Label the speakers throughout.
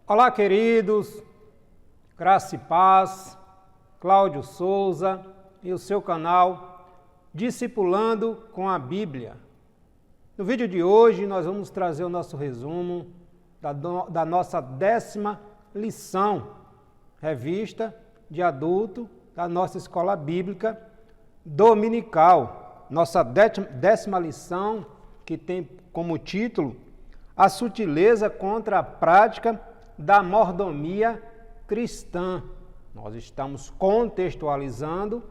Speaker 1: Olá, queridos, graça e paz, Cláudio Souza e o seu canal Discipulando com a Bíblia. No vídeo de hoje nós vamos trazer o nosso resumo da nossa 10ª lição, revista de adulto da nossa escola bíblica dominical. Nossa 10ª lição, que tem como título A Sutileza contra a Prática da Mordomia Cristã. Nós estamos contextualizando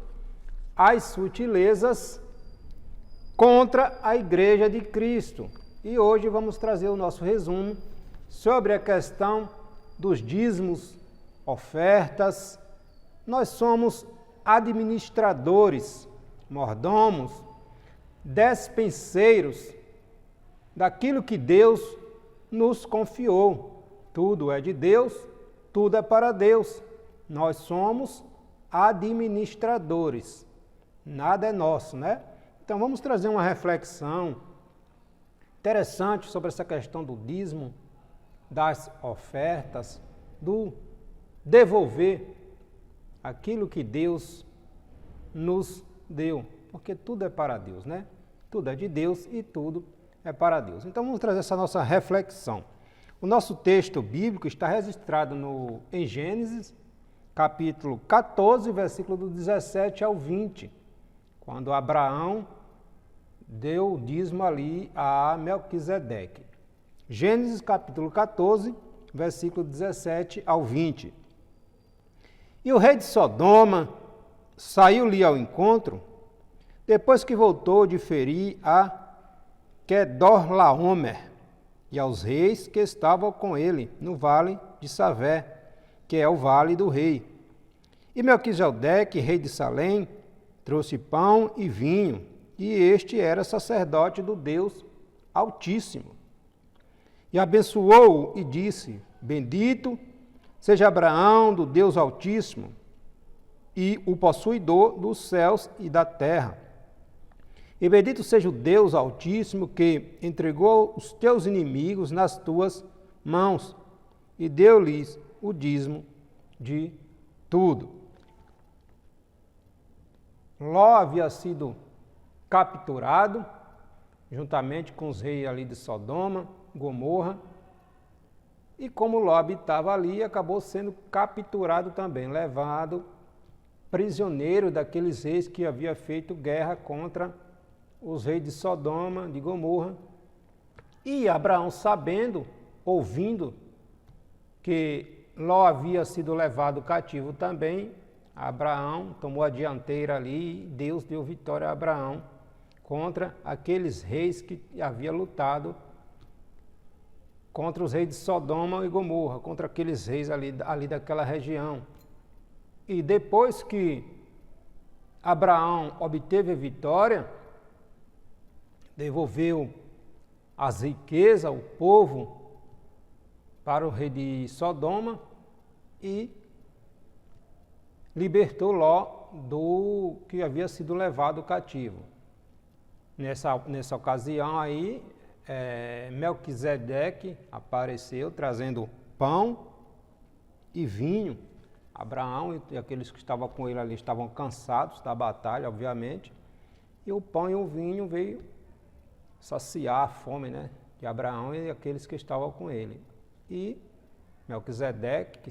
Speaker 1: as sutilezas contra a Igreja de Cristo. E hoje vamos trazer o nosso resumo sobre a questão dos dízimos, ofertas. Nós somos administradores, mordomos, despenseiros daquilo que Deus nos confiou. Tudo é de Deus, tudo é para Deus. Nós somos administradores. Nada é nosso, né? Então vamos trazer uma reflexão interessante sobre essa questão do dízimo, das ofertas, do devolver aquilo que Deus nos deu. Porque tudo é para Deus, né? Tudo é de Deus e tudo é para Deus. Então vamos trazer essa nossa reflexão. O nosso texto bíblico está registrado em Gênesis, capítulo 14, versículo do 17 ao 20, quando Abraão deu o dízimo ali a Melquisedeque. Gênesis, capítulo 14, versículo 17 ao 20. E o rei de Sodoma saiu-lhe ao encontro, depois que voltou de ferir a Quedorlaomer, e aos reis que estavam com ele no vale de Savé, que é o vale do rei. E Melquisedeque, rei de Salém, trouxe pão e vinho, e este era sacerdote do Deus Altíssimo. E abençoou-o e disse: Bendito seja Abraão do Deus Altíssimo, e o possuidor dos céus e da terra. E bendito seja o Deus Altíssimo, que entregou os teus inimigos nas tuas mãos, e deu-lhes o dízimo de tudo. Ló havia sido capturado, juntamente com os reis ali de Sodoma, Gomorra, e como Ló estava ali, acabou sendo capturado também, levado prisioneiro daqueles reis que haviam feito guerra contra os reis de Sodoma, de Gomorra. E Abraão, sabendo, ouvindo que Ló havia sido levado cativo também, Abraão tomou a dianteira ali e Deus deu vitória a Abraão contra aqueles reis que haviam lutado contra os reis de Sodoma e Gomorra, contra aqueles reis ali daquela região. E depois que Abraão obteve a vitória, devolveu as riquezas, o povo, para o rei de Sodoma e libertou Ló do que havia sido levado cativo. Nessa ocasião aí, Melquisedeque apareceu trazendo pão e vinho. Abraão e aqueles que estavam com ele ali estavam cansados da batalha, obviamente, e o pão e o vinho veio saciar a fome, né, de Abraão e aqueles que estavam com ele. E Melquisedeque, que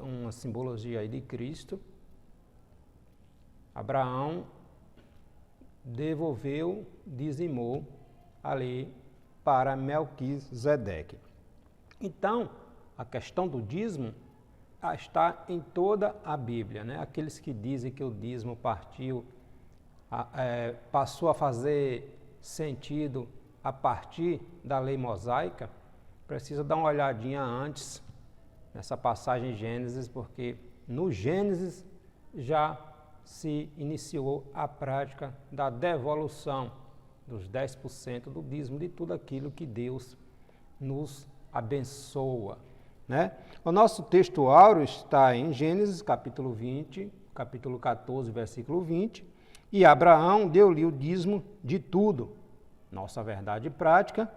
Speaker 1: uma simbologia aí de Cristo, Abraão devolveu, dizimou ali para Melquisedeque. Então, a questão do dízimo está em toda a Bíblia, né? Aqueles que dizem que o dízimo passou a fazer sentido a partir da lei mosaica, precisa dar uma olhadinha antes nessa passagem em Gênesis, porque no Gênesis já se iniciou a prática da devolução dos 10% do dízimo de tudo aquilo que Deus nos abençoa, né? O nosso texto áureo está em Gênesis capítulo 20, capítulo 14, versículo 20, e Abraão deu-lhe o dízimo de tudo. Nossa verdade prática: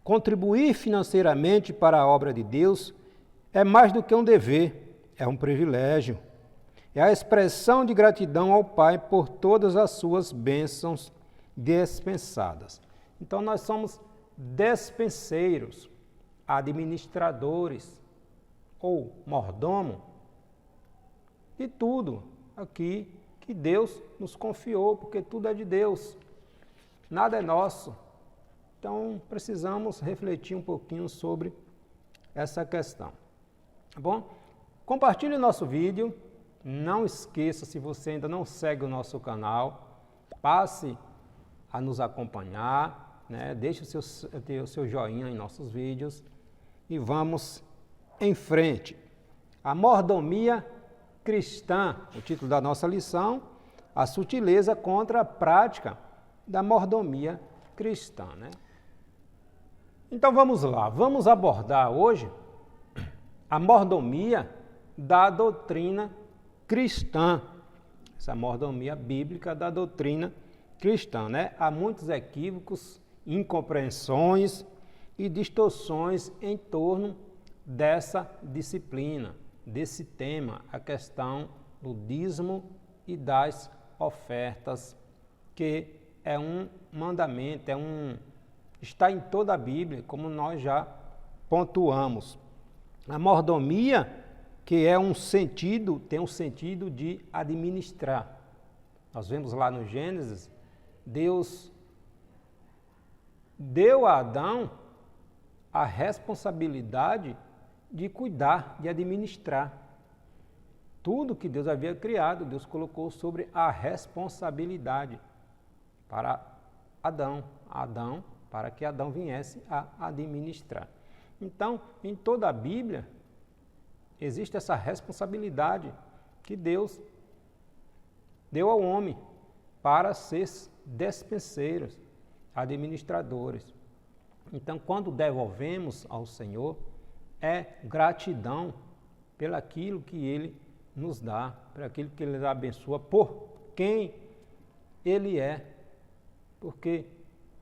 Speaker 1: contribuir financeiramente para a obra de Deus é mais do que um dever, é um privilégio. É a expressão de gratidão ao Pai por todas as suas bênçãos dispensadas. Então, nós somos despenseiros, administradores ou mordomo de tudo aqui que Deus nos confiou, porque tudo é de Deus, nada é nosso. Então, precisamos refletir um pouquinho sobre essa questão. Tá bom? Compartilhe o nosso vídeo. Não esqueça, se você ainda não segue o nosso canal, passe a nos acompanhar, né? Deixe o seu joinha em nossos vídeos e vamos em frente. A mordomia cristã, o título da nossa lição, a sutileza contra a prática da mordomia cristã, né? Então vamos lá, vamos abordar hoje a mordomia da doutrina cristã, essa mordomia bíblica da doutrina cristã, né? Há muitos equívocos, incompreensões e distorções em torno dessa disciplina, desse tema, a questão do dízimo e das ofertas, que é um mandamento, está em toda a Bíblia, como nós já pontuamos. A mordomia, que é tem um sentido de administrar. Nós vemos lá no Gênesis, Deus deu a Adão a responsabilidade de cuidar, de administrar. Tudo que Deus havia criado, Deus colocou sobre a responsabilidade para Adão, para que Adão viesse a administrar. Então, em toda a Bíblia, existe essa responsabilidade que Deus deu ao homem para ser despenseiros, administradores. Então, quando devolvemos ao Senhor, é gratidão pelaquilo que Ele nos dá, por aquilo que Ele nos abençoa, por quem Ele é, porque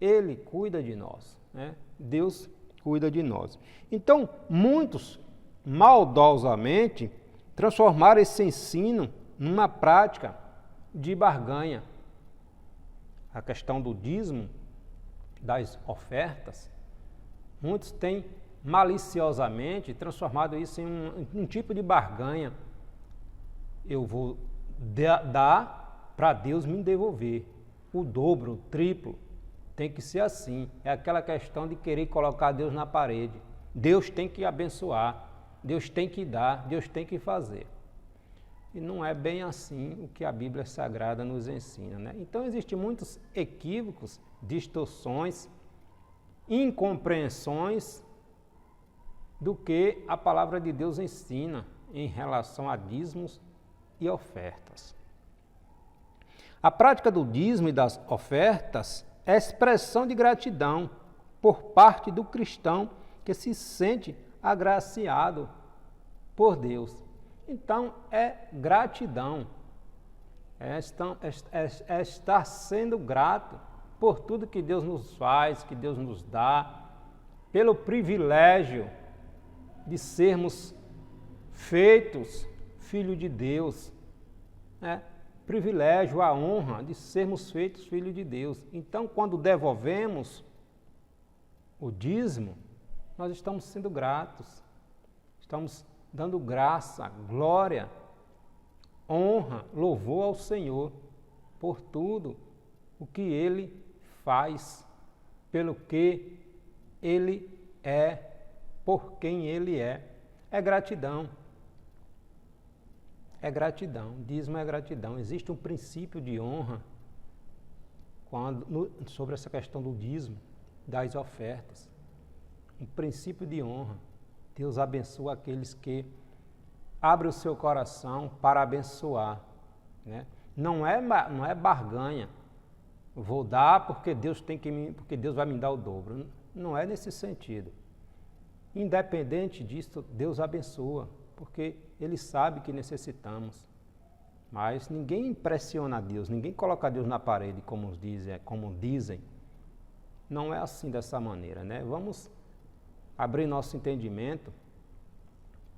Speaker 1: Ele cuida de nós, né? Deus cuida de nós. Então, muitos maldosamente transformaram esse ensino numa prática de barganha. A questão do dízimo, das ofertas, muitos têm maliciosamente transformado isso em um tipo de barganha. Eu vou dar para Deus me devolver o dobro, o triplo. Tem que ser assim. É aquela questão de querer colocar Deus na parede. Deus tem que abençoar, Deus tem que dar, Deus tem que fazer. E não é bem assim o que a Bíblia Sagrada nos ensina, né? Então, existem muitos equívocos, distorções, incompreensões do que a palavra de Deus ensina em relação a dízimos e ofertas. A prática do dízimo e das ofertas é expressão de gratidão por parte do cristão que se sente agraciado por Deus. Então, é gratidão, é estar sendo grato por tudo que Deus nos faz, que Deus nos dá, pelo privilégio de sermos feitos filho de Deus, né? Privilégio, a honra de sermos feitos filho de Deus. Então, quando devolvemos o dízimo, nós estamos sendo gratos, estamos dando graça, glória, honra, louvor ao Senhor por tudo o que Ele faz, pelo que Ele é, por quem Ele é. É gratidão. É gratidão. Dízimo é gratidão. Existe um princípio de honra sobre essa questão do dízimo, das ofertas. Um princípio de honra. Deus abençoa aqueles que abrem o seu coração para abençoar, né? Não é barganha. Vou dar porque Deus vai me dar o dobro. Não é nesse sentido. Independente disso, Deus abençoa, porque Ele sabe que necessitamos. Mas ninguém impressiona Deus, ninguém coloca Deus na parede, como dizem. Não é assim, dessa maneira, né? Vamos abrir nosso entendimento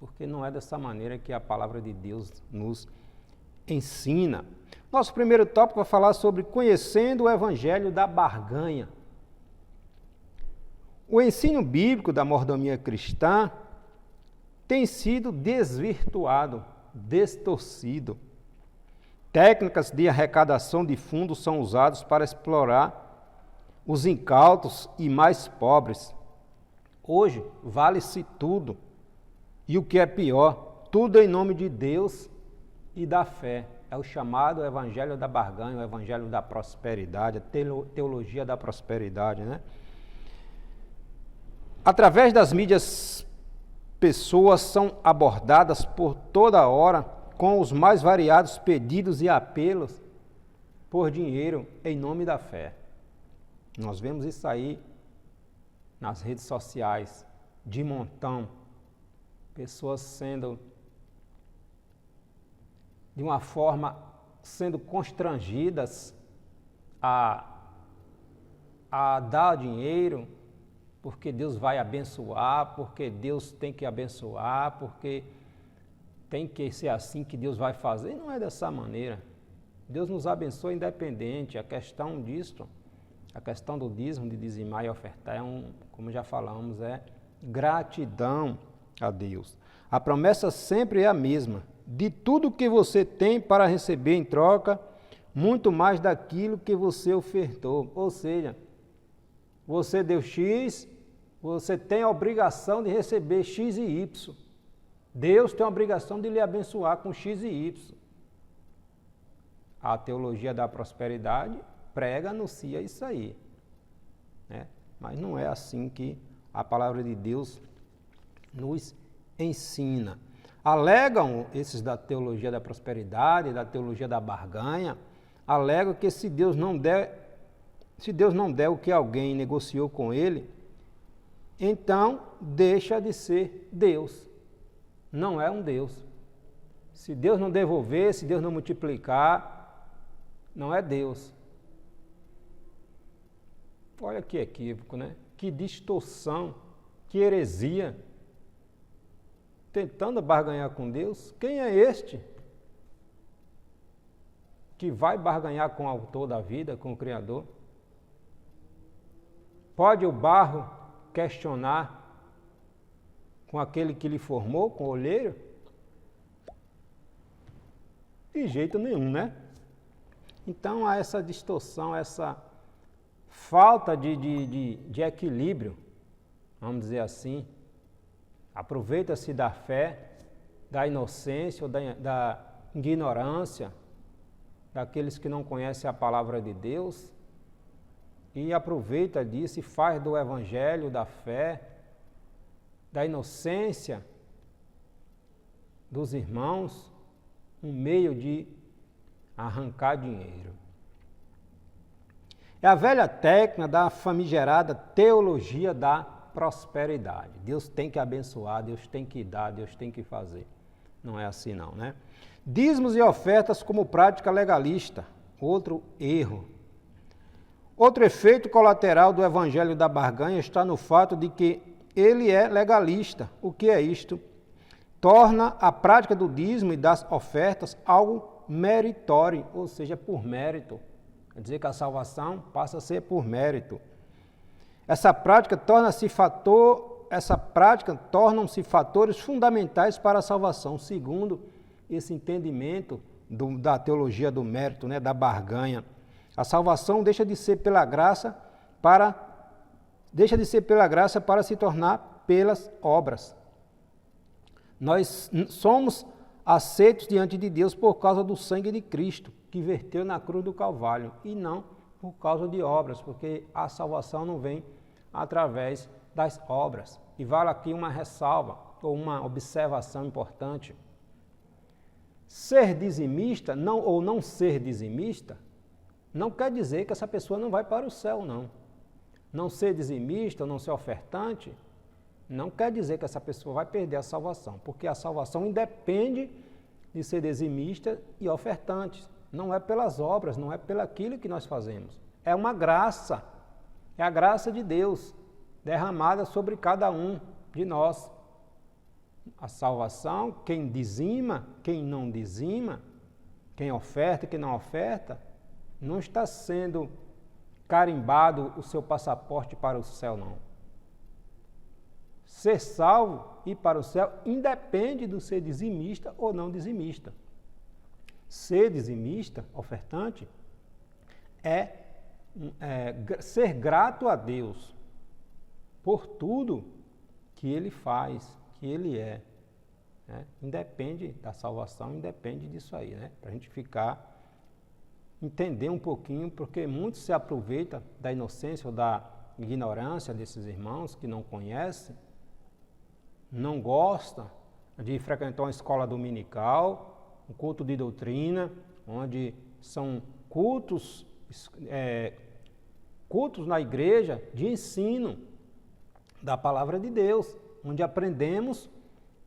Speaker 1: porque não é dessa maneira que a palavra de Deus nos ensina. Nosso primeiro tópico vai falar sobre conhecendo o evangelho da barganha. O ensino bíblico da mordomia cristã tem sido desvirtuado, distorcido. Técnicas de arrecadação de fundos são usadas para explorar os incautos e mais pobres. Hoje, vale-se tudo. E o que é pior, tudo em nome de Deus e da fé. É o chamado evangelho da barganha, o evangelho da prosperidade, a teologia da prosperidade, né? Através das mídias, pessoas são abordadas por toda hora com os mais variados pedidos e apelos por dinheiro em nome da fé. Nós vemos isso aí nas redes sociais, de montão, pessoas sendo, de uma forma, sendo constrangidas a dar dinheiro, porque Deus vai abençoar, porque Deus tem que abençoar, porque tem que ser assim que Deus vai fazer. E não é dessa maneira. Deus nos abençoa independente. A questão disso, a questão do dízimo, de dizimar e ofertar, como já falamos, é gratidão a Deus. A promessa sempre é a mesma. De tudo que você tem para receber em troca, muito mais daquilo que você ofertou. Ou seja, você deu X, você tem a obrigação de receber X e Y. Deus tem a obrigação de lhe abençoar com X e Y. A teologia da prosperidade prega, anuncia isso aí, né? Mas não é assim que a palavra de Deus nos ensina. Alegam esses da teologia da prosperidade, da teologia da barganha, alegam que se Deus não der o que alguém negociou com ele, então deixa de ser Deus. Não é um Deus. Se Deus não devolver, se Deus não multiplicar, não é Deus. Olha que equívoco, né? Que distorção, que heresia. Tentando barganhar com Deus, quem é este que vai barganhar com o autor da vida, com o Criador? Pode o barro questionar com aquele que lhe formou, com o olheiro? De jeito nenhum, né? Então há essa distorção, essa falta de equilíbrio, vamos dizer assim. Aproveita-se da fé, da inocência ou da ignorância daqueles que não conhecem a palavra de Deus e aproveita disso e faz do evangelho, da fé, da inocência dos irmãos um meio de arrancar dinheiro. É a velha técnica da famigerada teologia da prosperidade. Deus tem que abençoar, Deus tem que dar, Deus tem que fazer. Não é assim não, né? Dízimos e ofertas como prática legalista, outro erro. Outro efeito colateral do evangelho da barganha está no fato de que ele é legalista. O que é isto? Torna a prática do dízimo e das ofertas algo meritório, ou seja, por mérito. Quer dizer que a salvação passa a ser por mérito. Essa prática tornam-se fatores fundamentais para a salvação, segundo esse entendimento da teologia do mérito, né, da barganha. A salvação deixa de ser pela graça para se tornar pelas obras. Nós somos aceitos diante de Deus por causa do sangue de Cristo, que verteu na cruz do Calvário, e não por causa de obras, porque a salvação não vem através das obras. E vale aqui uma ressalva, ou uma observação importante. Ser dizimista, ou não ser dizimista, não quer dizer que essa pessoa não vai para o céu, não. Não ser dizimista, ou não ser ofertante, não quer dizer que essa pessoa vai perder a salvação, porque a salvação independe de ser dizimista e ofertante. Não é pelas obras, não é pelaquilo que nós fazemos. É uma graça, é a graça de Deus derramada sobre cada um de nós. a salvação, quem dizima, quem não dizima, quem oferta e quem não oferta, não está sendo carimbado o seu passaporte para o céu, não. Ser salvo e ir para o céu independe do ser dizimista ou não dizimista. Ser dizimista, ofertante, é ser grato a Deus por tudo que Ele faz, que Ele é. Né? Independe da salvação, independe disso aí, né? Para a gente entender um pouquinho, porque muitos se aproveitam da inocência ou da ignorância desses irmãos que não conhecem, não gostam de frequentar uma escola dominical, um culto de doutrina, onde são cultos na igreja de ensino da palavra de Deus, onde aprendemos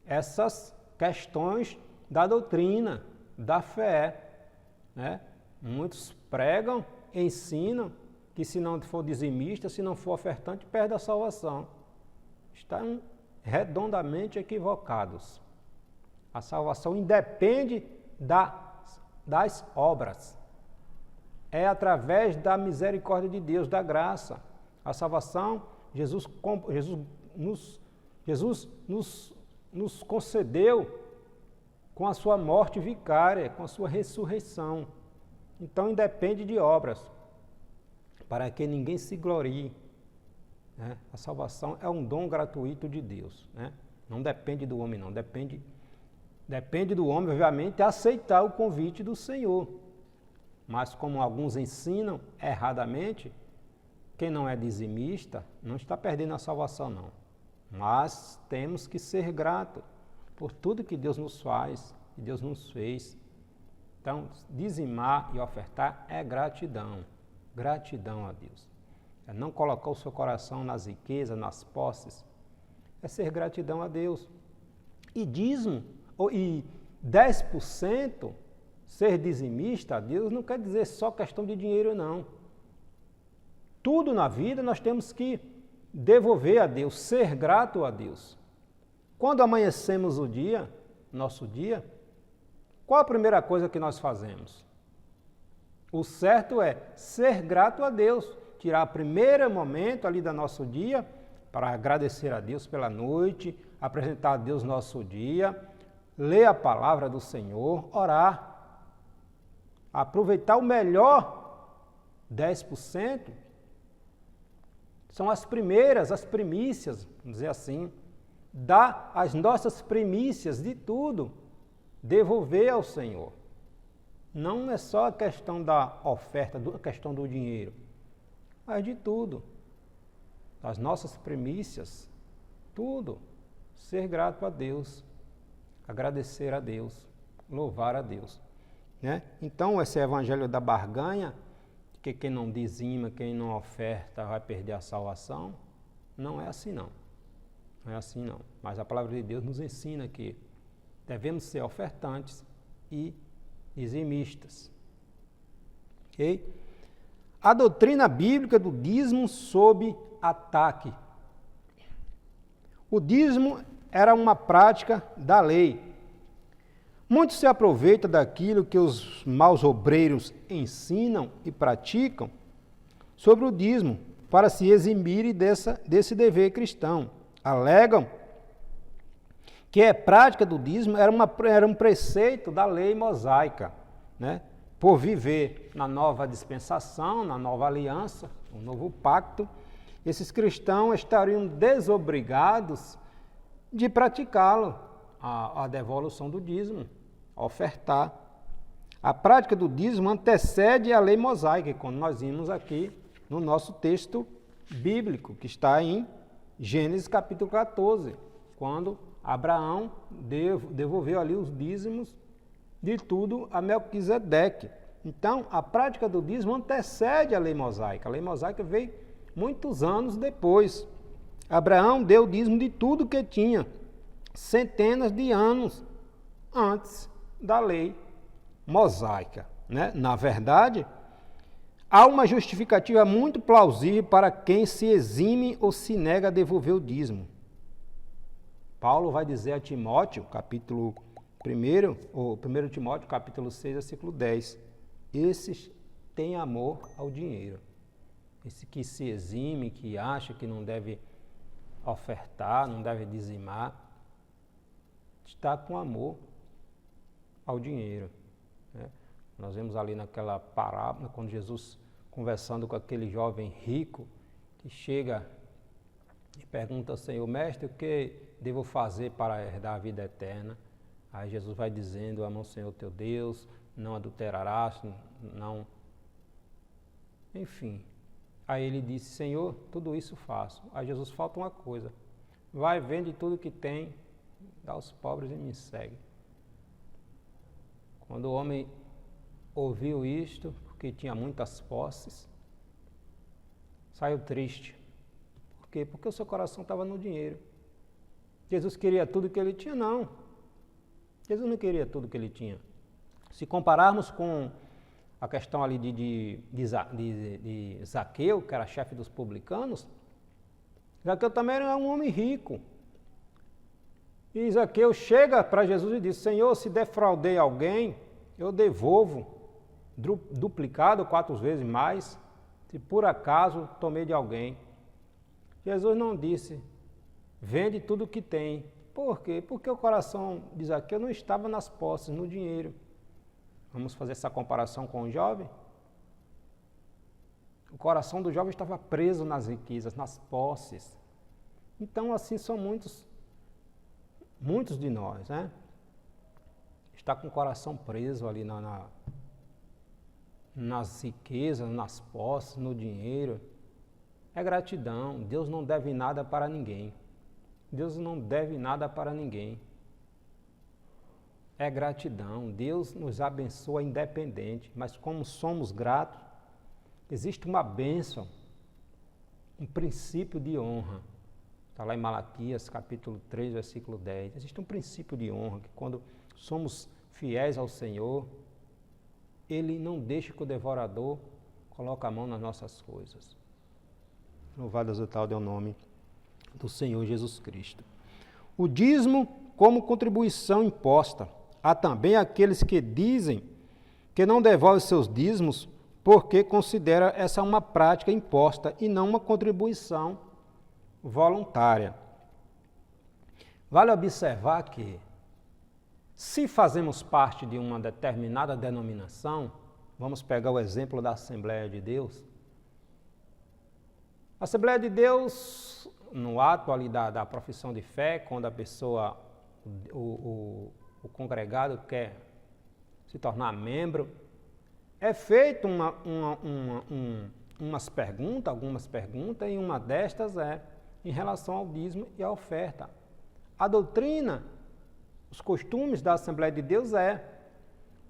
Speaker 1: essas questões da doutrina, da fé, né? Muitos pregam, ensinam que se não for dizimista, se não for ofertante, perde a salvação. Estão redondamente equivocados. A salvação independe das obras. É através da misericórdia de Deus, da graça. A salvação, Jesus nos concedeu com a sua morte vicária, com a sua ressurreição. Então, independe de obras, para que ninguém se glorie. Né? A salvação é um dom gratuito de Deus. Né? Não depende do homem, não. Depende do homem, obviamente, aceitar o convite do Senhor. Mas, como alguns ensinam erradamente, quem não é dizimista não está perdendo a salvação, não. Mas temos que ser gratos por tudo que Deus nos faz, que Deus nos fez. Então, dizimar e ofertar é gratidão. Gratidão a Deus. É não colocar o seu coração nas riquezas, nas posses. É ser gratidão a Deus. E dízimo, e 10%, ser dizimista a Deus não quer dizer só questão de dinheiro, não. Tudo na vida nós temos que devolver a Deus, ser grato a Deus. Quando amanhecemos o dia, nosso dia, qual a primeira coisa que nós fazemos? O certo é ser grato a Deus, tirar o primeiro momento ali do nosso dia para agradecer a Deus pela noite, apresentar a Deus nosso dia, ler a palavra do Senhor, orar, aproveitar o melhor 10%, são as primícias, vamos dizer assim, dar as nossas primícias de tudo, devolver ao Senhor. Não é só a questão da oferta, a questão do dinheiro, mas de tudo. As nossas primícias, tudo. Ser grato a Deus, agradecer a Deus, louvar a Deus. Né? Então, esse evangelho da barganha, que quem não dizima, quem não oferta vai perder a salvação, não é assim não. Não é assim não. Mas a palavra de Deus nos ensina que devemos ser ofertantes e dizimistas. Ok? A doutrina bíblica do dízimo sob ataque. O dízimo era uma prática da lei. Muitos se aproveitam daquilo que os maus obreiros ensinam e praticam sobre o dízimo para se eximirem desse dever cristão. Alegam que a prática do dízimo era um preceito da lei mosaica, né? Por viver na nova dispensação, na nova aliança, o novo pacto, esses cristãos estariam desobrigados de praticá-lo, a devolução do dízimo, a ofertar. A prática do dízimo antecede a lei mosaica, quando nós vimos aqui no nosso texto bíblico, que está em Gênesis capítulo 14, quando Abraão devolveu ali os dízimos de tudo a Melquisedeque. Então, a prática do dízimo antecede a lei mosaica. A lei mosaica veio muitos anos depois. Abraão deu o dízimo de tudo que tinha, centenas de anos antes da lei mosaica. Né? Na verdade, há uma justificativa muito plausível para quem se exime ou se nega a devolver o dízimo. Paulo vai dizer a Timóteo, capítulo 1, ou 1 Timóteo, capítulo 6, versículo 10. Esses têm amor ao dinheiro. Esse que se exime, que acha que não deve ofertar, não deve dizimar, está com amor ao dinheiro. Né? Nós vemos ali naquela parábola, quando Jesus conversando com aquele jovem rico, que chega e pergunta ao Senhor, mestre, o que devo fazer para herdar a vida eterna? Aí Jesus vai dizendo, ama o Senhor teu Deus, não adulterarás, não... Enfim. Aí ele disse, Senhor, tudo isso faço. Aí Jesus falta uma coisa, vai, vende tudo que tem, dá aos pobres e me segue. Quando o homem ouviu isto, porque tinha muitas posses, saiu triste. Por quê? Porque o seu coração estava no dinheiro. Jesus queria tudo que ele tinha? Não. Jesus não queria tudo que ele tinha. Se compararmos com a questão ali de Zaqueu, que era chefe dos publicanos, Zaqueu também era um homem rico. E Zaqueu chega para Jesus e diz, Senhor, se defraudei alguém, eu devolvo duplicado 4 vezes mais, se por acaso tomei de alguém. Jesus não disse, vende tudo o que tem. Por quê? Porque o coração de Zaqueu não estava nas posses, no dinheiro. Vamos fazer essa comparação com o jovem? O coração do jovem estava preso nas riquezas, nas posses. Então, assim são muitos de nós, né? Está com o coração preso ali nas riquezas, nas posses, no dinheiro. É gratidão. Deus não deve nada para ninguém. Deus não deve nada para ninguém. É gratidão. Deus nos abençoa independente, mas como somos gratos, existe uma bênção, um princípio de honra. Está lá em Malaquias, capítulo 3, versículo 10. Existe um princípio de honra, que quando somos fiéis ao Senhor, Ele não deixa que o devorador coloque a mão nas nossas coisas. Louvado exaltado é o nome do Senhor Jesus Cristo. O dízimo como contribuição imposta. Há também aqueles que dizem que não devolvem seus dízimos porque considera essa uma prática imposta e não uma contribuição voluntária. Vale observar que, se fazemos parte de uma determinada denominação, vamos pegar o exemplo da Assembleia de Deus. A Assembleia de Deus, no ato ali da profissão de fé, quando a pessoa, o congregado quer se tornar membro, é feito algumas perguntas, e uma destas é em relação ao dízimo e à oferta. A doutrina, os costumes da Assembleia de Deus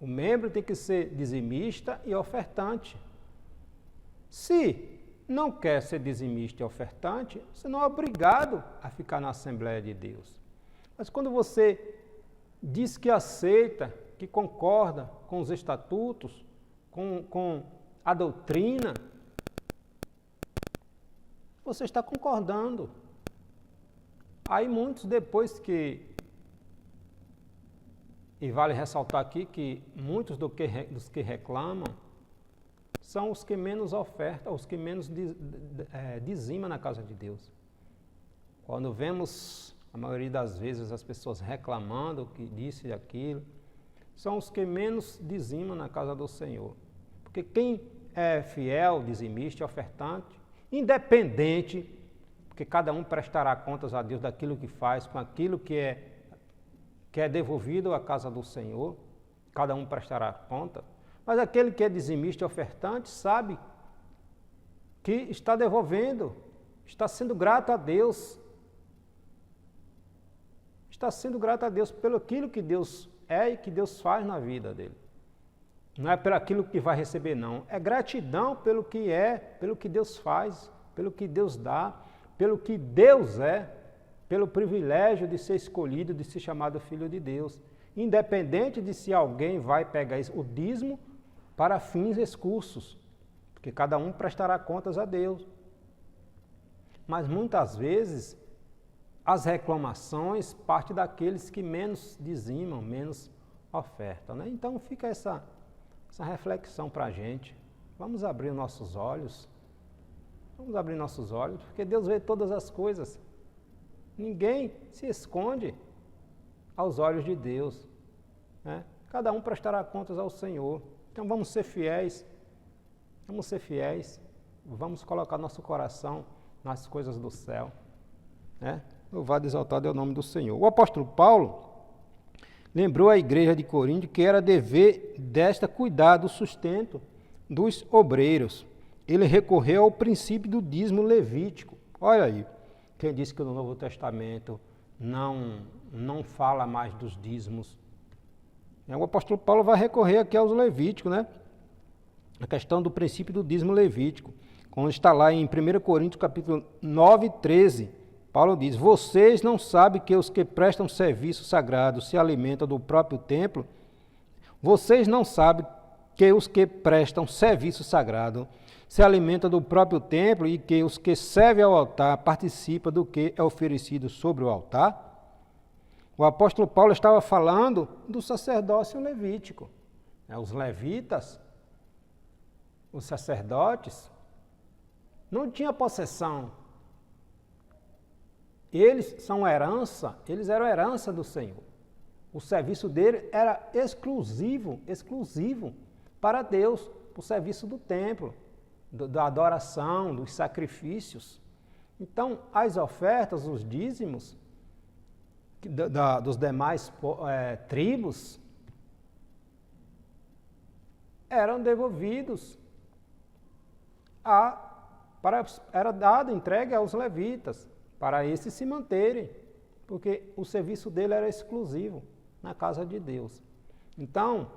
Speaker 1: o membro tem que ser dizimista e ofertante. Se não quer ser dizimista e ofertante, você não é obrigado a ficar na Assembleia de Deus. Mas quando você diz que aceita, que concorda com os estatutos, com a doutrina, você está concordando. Aí muitos depois e vale ressaltar aqui que muitos dos que reclamam são os que menos ofertam, os que menos dizimam na casa de Deus. Quando vemos, a maioria das vezes, as pessoas reclamando que disse aquilo, são os que menos dizimam na casa do Senhor. Porque quem é fiel, dizimista e ofertante, independente, porque cada um prestará contas a Deus daquilo que faz, com aquilo que é devolvido à casa do Senhor, cada um prestará conta, mas aquele que é dizimista e ofertante sabe que está devolvendo, está sendo grato a Deus, está sendo grato a Deus pelo aquilo que Deus é e que Deus faz na vida dele. Não é pelo aquilo que vai receber, não. É gratidão pelo que é, pelo que Deus faz, pelo que Deus dá, pelo que Deus é, pelo privilégio de ser escolhido, de ser chamado filho de Deus. Independente de se alguém vai pegar o dízimo para fins escussos, porque cada um prestará contas a Deus. Mas muitas vezes as reclamações parte daqueles que menos dizimam, menos ofertam, né? Então fica essa reflexão para a gente. Vamos abrir nossos olhos, porque Deus vê todas as coisas. Ninguém se esconde aos olhos de Deus, né? Cada um prestará contas ao Senhor. Então vamos ser fiéis, vamos colocar nosso coração nas coisas do céu, né? Louvado e exaltado é o nome do Senhor. O apóstolo Paulo lembrou à igreja de Corinto que era dever desta cuidar do sustento dos obreiros. Ele recorreu ao princípio do dízimo levítico. Olha aí, quem disse que no Novo Testamento não fala mais dos dízimos. O apóstolo Paulo vai recorrer aqui aos levíticos, né? A questão do princípio do dízimo levítico. Quando está lá em 1 Coríntios capítulo 9, 13, Paulo diz: vocês não sabem que os que prestam serviço sagrado se alimentam do próprio templo? Vocês não sabem que os que prestam serviço sagrado se alimentam do próprio templo e que os que servem ao altar participam do que é oferecido sobre o altar? O apóstolo Paulo estava falando do sacerdócio levítico. Os levitas, os sacerdotes, não tinham possessão. Eles eram herança do Senhor. O serviço dele era exclusivo para Deus, o serviço do templo, da adoração, dos sacrifícios. Então, as ofertas, os dízimos dos demais tribos eram devolvidos, era dado, entregue aos levitas, para esses se manterem, porque o serviço dele era exclusivo na casa de Deus. Então,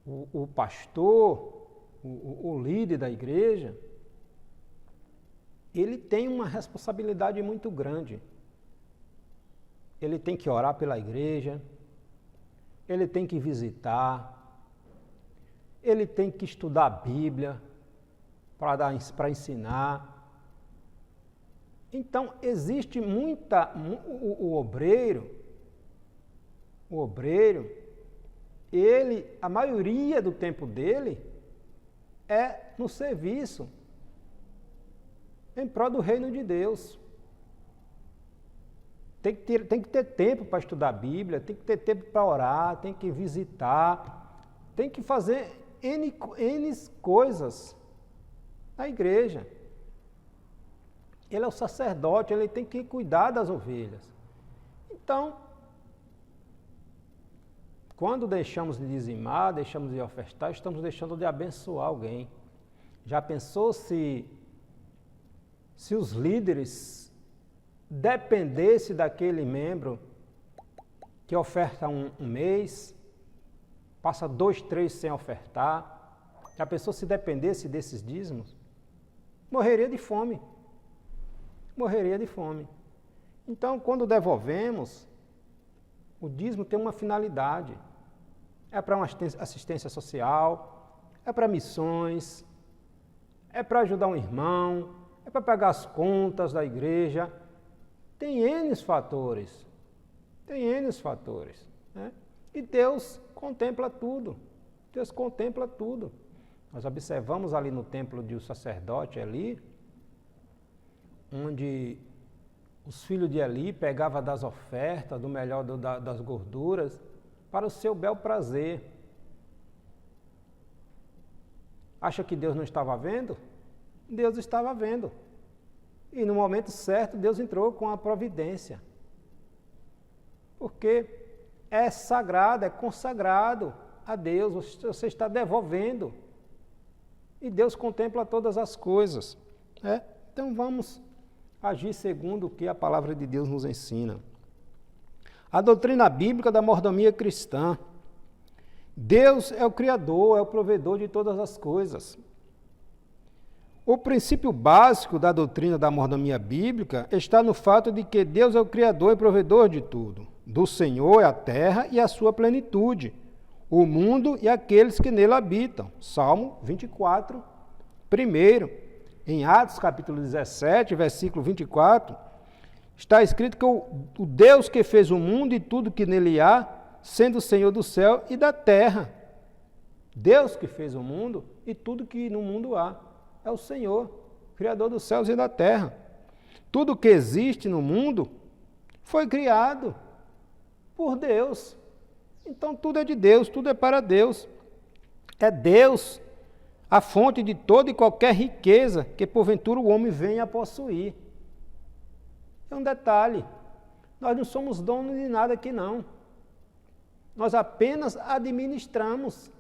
Speaker 1: o pastor, o líder da igreja, ele tem uma responsabilidade muito grande. Ele tem que orar pela igreja, ele tem que visitar, ele tem que estudar a Bíblia para ensinar. Então, existe o obreiro, a maioria do tempo dele é no serviço, em prol do reino de Deus. Tem que ter tempo para estudar a Bíblia, tem que ter tempo para orar, tem que visitar, tem que fazer N coisas na igreja. Ele é o sacerdote, ele tem que cuidar das ovelhas. Então, quando deixamos de dizimar, deixamos de ofertar, estamos deixando de abençoar alguém. Já pensou se os líderes dependessem daquele membro que oferta um mês, passa 2, 3 sem ofertar? Já pensou se dependesse desses dízimos? Morreria de fome. Então, quando devolvemos, o dízimo tem uma finalidade. É para uma assistência social, é para missões, é para ajudar um irmão, é para pagar as contas da igreja. Tem N fatores, né? E Deus contempla tudo. Nós observamos ali no templo do sacerdote ali, onde os filhos de Eli pegavam das ofertas, do melhor das gorduras, para o seu bel prazer. Acha que Deus não estava vendo? Deus estava vendo. E no momento certo, Deus entrou com a providência. Porque é sagrado, é consagrado a Deus, você está devolvendo. E Deus contempla todas as coisas. Então vamos agir segundo o que a palavra de Deus nos ensina. A doutrina bíblica da mordomia cristã. Deus é o Criador, é o provedor de todas as coisas. O princípio básico da doutrina da mordomia bíblica está no fato de que Deus é o Criador e provedor de tudo. Do Senhor é a terra e a sua plenitude, o mundo e aqueles que nele habitam. Salmo 24, primeiro. Em Atos capítulo 17, versículo 24, está escrito que o Deus que fez o mundo e tudo que nele há, sendo o Senhor do céu e da terra. Deus que fez o mundo e tudo que no mundo há. É o Senhor, Criador dos céus e da terra. Tudo que existe no mundo foi criado por Deus. Então tudo é de Deus, tudo é para Deus. É Deus a fonte de toda e qualquer riqueza que porventura o homem venha a possuir. É um detalhe, nós não somos donos de nada aqui não. Nós apenas administramos.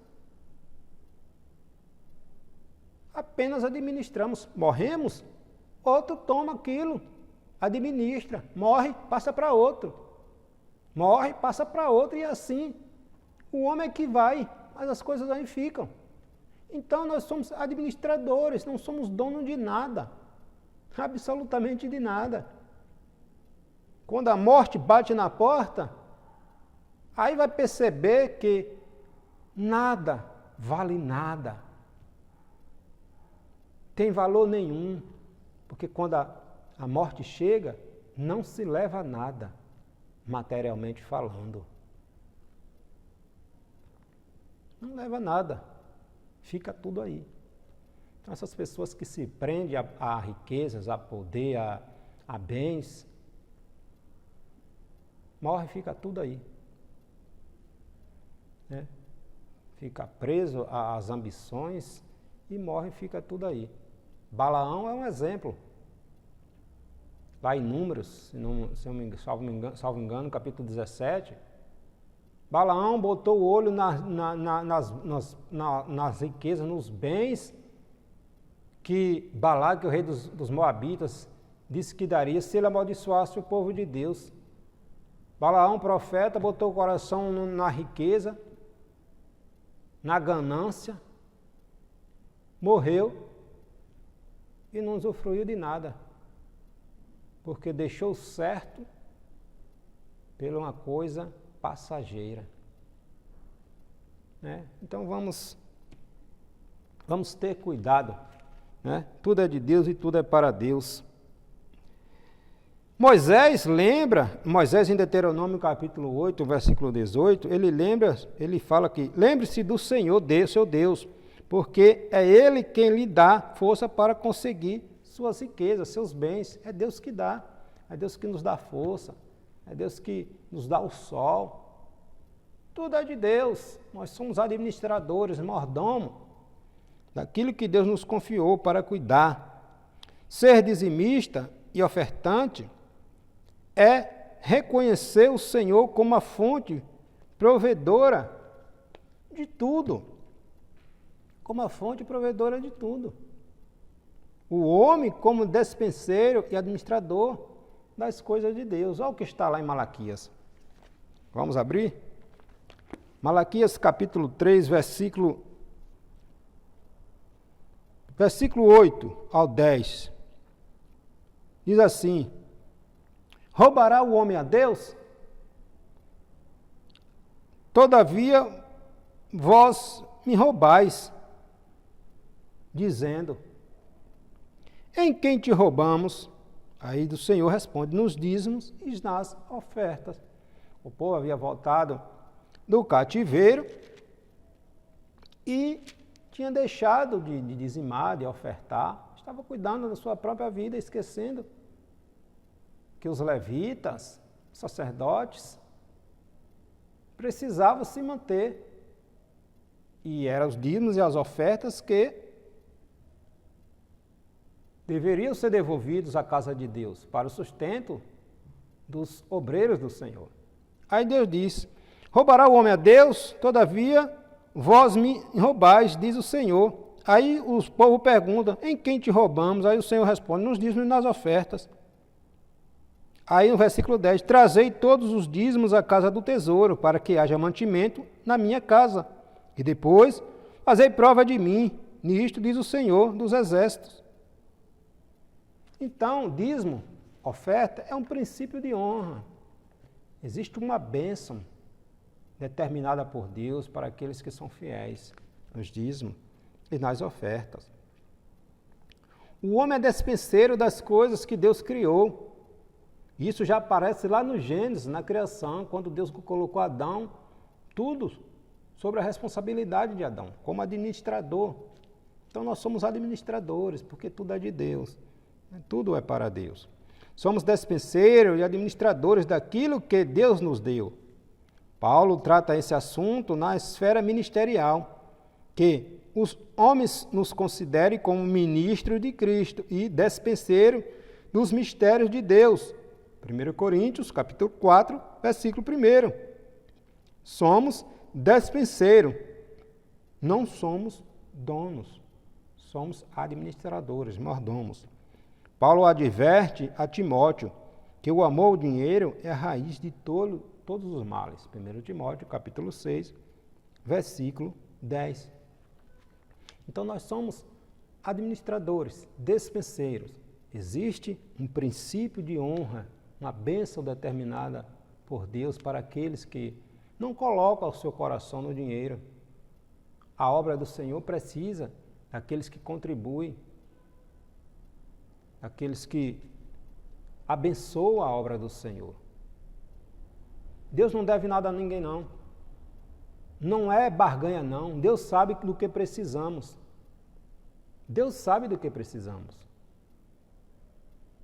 Speaker 1: Apenas administramos. Morremos, outro toma aquilo, administra. Morre, passa para outro. Morre, passa para outro e assim. O homem é que vai, mas as coisas aí ficam. Então nós somos administradores, não somos donos de nada. Absolutamente de nada. Quando a morte bate na porta, aí vai perceber que nada vale nada. Tem valor nenhum, porque quando a morte chega, não se leva nada, materialmente falando. Não leva nada, fica tudo aí. Então essas pessoas que se prendem a riquezas, a poder, a bens, morre, fica tudo aí. Né? Fica preso às ambições e morre, fica tudo aí. Balaão é um exemplo. Lá em Números, salvo engano, capítulo 17, Balaão botou o olho nas riquezas, nos bens que Balaque, o rei dos Moabitas, disse que daria se ele amaldiçoasse o povo de Deus. Balaão, profeta, botou o coração na riqueza, na ganância, morreu e não usufruiu de nada, porque deixou certo por uma coisa passageira. Né? Então vamos ter cuidado. Né? Tudo é de Deus e tudo é para Deus. Moisés em Deuteronômio capítulo 8, versículo 18, ele fala que lembre-se do Senhor, seu Deus, porque é Ele quem lhe dá força para conseguir suas riquezas, seus bens. É Deus que dá, é Deus que nos dá força, é Deus que nos dá o sol. Tudo é de Deus, nós somos administradores, mordomos daquilo que Deus nos confiou para cuidar. Ser dizimista e ofertante é reconhecer o Senhor como a fonte provedora de tudo. Como a fonte provedora de tudo. O homem como despenseiro e administrador das coisas de Deus. Olha o que está lá em Malaquias. Vamos abrir? Malaquias capítulo 3, versículo 8 ao 10. Diz assim: roubará o homem a Deus? Todavia vós me roubais, dizendo: em quem te roubamos? Aí do Senhor responde: nos dízimos e nas ofertas. O povo havia voltado do cativeiro e tinha deixado de dizimar, de ofertar, estava cuidando da sua própria vida, esquecendo que os levitas, os sacerdotes, precisavam se manter. E eram os dízimos e as ofertas que deveriam ser devolvidos à casa de Deus, para o sustento dos obreiros do Senhor. Aí Deus diz: roubará o homem a Deus? Todavia vós me roubais, diz o Senhor. Aí o povo pergunta: em quem te roubamos? Aí o Senhor responde: nos dízimos e nas ofertas. Aí no versículo 10, trazei todos os dízimos à casa do tesouro, para que haja mantimento na minha casa. E depois, fazei prova de mim, nisto diz o Senhor dos exércitos. Então, dízimo, oferta, é um princípio de honra. Existe uma bênção determinada por Deus para aqueles que são fiéis nos dízimos e nas ofertas. O homem é despenseiro das coisas que Deus criou. Isso já aparece lá no Gênesis, na criação, quando Deus colocou Adão, tudo sobre a responsabilidade de Adão, como administrador. Então nós somos administradores, porque tudo é de Deus, tudo é para Deus. Somos despenseiros e administradores daquilo que Deus nos deu. Paulo trata esse assunto na esfera ministerial, que os homens nos considerem como ministros de Cristo e despenseiro dos mistérios de Deus. 1 Coríntios, capítulo 4, versículo 1. Somos despenseiro, não somos donos, somos administradores, mordomos. Paulo adverte a Timóteo que o amor ao dinheiro é a raiz de todos os males. 1 Timóteo, capítulo 6, versículo 10. Então nós somos administradores, despenseiros. Existe um princípio de honra, uma bênção determinada por Deus para aqueles que não colocam o seu coração no dinheiro. A obra do Senhor precisa daqueles que contribuem, daqueles que abençoam a obra do Senhor. Deus não deve nada a ninguém, não. Não é barganha, não. Deus sabe do que precisamos. Deus sabe do que precisamos.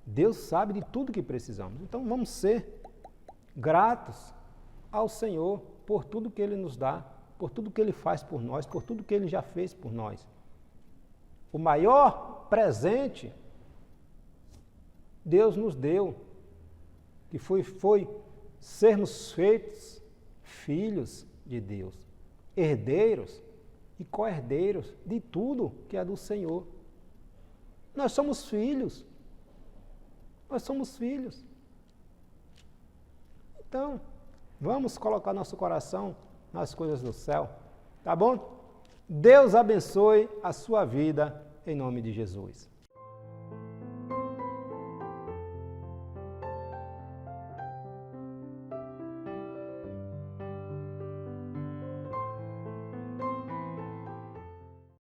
Speaker 1: Deus sabe de tudo que precisamos. Então vamos ser gratos ao Senhor por tudo que Ele nos dá, por tudo que Ele faz por nós, por tudo que Ele já fez por nós. O maior presente Deus nos deu, que foi sermos feitos filhos de Deus, herdeiros e co-herdeiros de tudo que é do Senhor. Nós somos filhos. Nós somos filhos. Então, vamos colocar nosso coração nas coisas do céu, tá bom? Deus abençoe a sua vida em nome de Jesus.